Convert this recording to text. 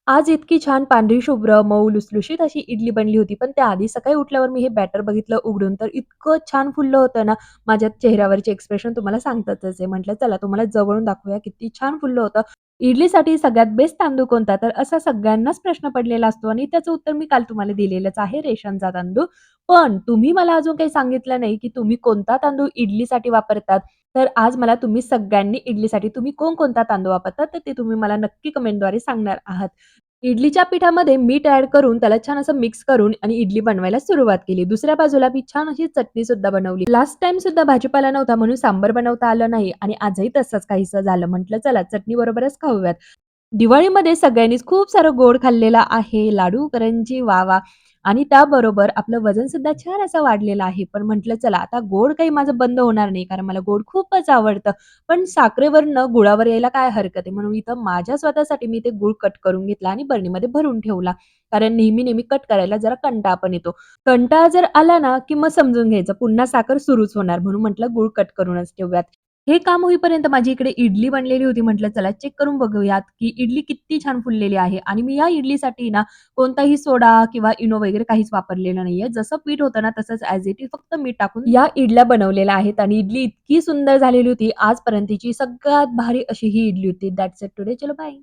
आज इतकी छान पांढरी शुभ्र, मऊ लुसलुशीत अशी इडली बनली होती. पण त्याआधी सकाळी उठल्यावर मी हे बॅटर बघितलं उघडून, तर इतकं छान फुललं होतं ना, माझ्या चेहऱ्यावरचे एक्सप्रेशन तुम्हाला सांगतातच आहे. म्हटलं चला तुम्हाला जवळून दाखवूया किती छान फुललं होतं. इडलीसाठी सगळ्यात बेस्ट तांदूळ कोणता? तर असा सगळ्यांनाच प्रश्न पडलेला असतो आणि त्याचं उत्तर मी काल तुम्हाला दिलेलंच आहे, रेशनचा तांदूळ. पण तुम्ही मला अजून काही सांगितलं नाही, की तुम्ही कोणता तांदूळ इडलीसाठी वापरतात. तर आज मला तुम्ही सगळ्यांनी इडलीसाठी तुम्ही कोणकोणता तांदूळ वापरतात, तर ते तुम्ही मला नक्की कमेंटद्वारे सांगणार आहात. इडलीच्या पिठामध्ये मीठ ॲड करून त्याला छान असं मिक्स करून आणि इडली बनवायला सुरुवात केली. दुसऱ्या बाजूला मी छान अशी चटणीसुद्धा बनवली. लास्ट टाईमसुद्धा भाजीपाला नव्हता म्हणून सांबार बनवता आलं नाही आणि आजही तसंच काहीसं झालं. म्हटलं चला चटणीबरोबरच खाऊयात. दिवाळीमध्ये सगळ्यांनीच खूप सारं गोड खाल्लेलं आहे. लाडू, करंजी, वाह, वाह! आणि त्याबरोबर आपलं वजनसुद्धा छान असं वाढलेलं आहे. पण म्हटलं चला आता गोड काही माझं बंद होणार नाही, कारण मला गोड खूपच आवडतं. पण साखरेवरनं गुळावर यायला काय हरकत आहे? म्हणून इथं माझ्या स्वतःसाठी मी ते गूळ कट करून घेतला आणि बरणीमध्ये भरून ठेवला. कारण नेहमी-नेहमी कट करायला जरा कंटाळा पण येतो. कंटाळा जर आला ना, की मग समजून घ्यायचं पुन्हा साखर सुरूच होणार. म्हणून म्हटलं गूळ कट करूनच ठेवूयात. हे काम होईपर्यंत माझी इकडे इडली बनलेली होती. म्हटलं चला चेक करून बघूयात, की इडली किती छान फुललेली आहे आणि मी या इडलीसाठी ना कोणताही सोडा किंवा इनो वगैरे काहीच वापरलेलं नाहीये. जसं पीठ होतं ना तसंच ॲज इट इज फक्त मीठ टाकून या इडल्या बनवलेल्या आहेत आणि इडली इतकी सुंदर झालेली होती. आजपर्यंतची सगळ्यात भारी अशी ही इडली होती. That's it today. चलो बाय.